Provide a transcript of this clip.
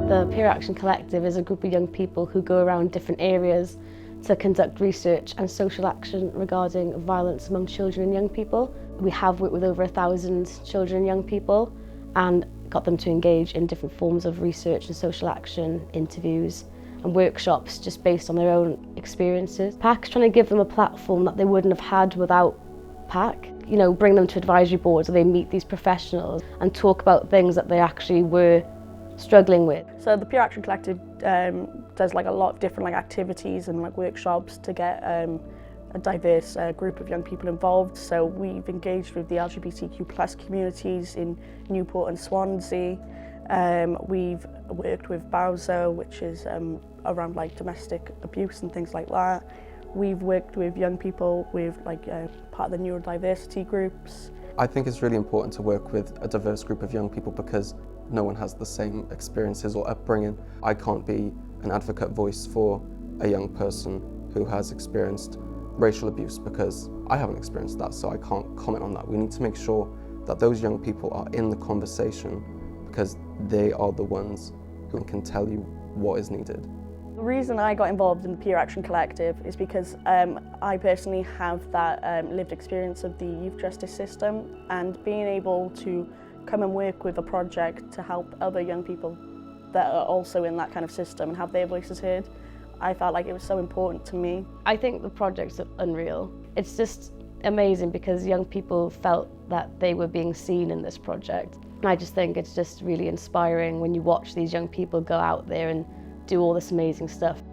The Peer Action Collective is a group of young people who go around different areas to conduct research and social action regarding violence among children and young people. We have worked with over 1,000 children and young people and got them to engage in different forms of research and social action, interviews and workshops just based on their own experiences. PACC's trying to give them a platform that they wouldn't have had without PACC. You know, bring them to advisory boards where they meet these professionals and talk about things that they actually were struggling with. So the Peer Action Collective does like a lot of different activities and workshops to get a diverse group of young people involved. So we've engaged with the LGBTQ+ communities in Newport and Swansea. We've worked with BAUSO, which is around domestic abuse and things like that. We've worked with young people with part of the neurodiversity groups. I think it's really important to work with a diverse group of young people because no one has the same experiences or upbringing. I can't be an advocate voice for a young person who has experienced racial abuse because I haven't experienced that, so I can't comment on that. We need to make sure that those young people are in the conversation because they are the ones who can tell you what is needed. The reason I got involved in the Peer Action Collective is because I personally have that lived experience of the youth justice system, and being able to come and work with a project to help other young people that are also in that kind of system and have their voices heard, I felt like it was so important to me. I think the project's unreal. It's just amazing because young people felt that they were being seen in this project. And I just think it's just really inspiring when you watch these young people go out there and do all this amazing stuff.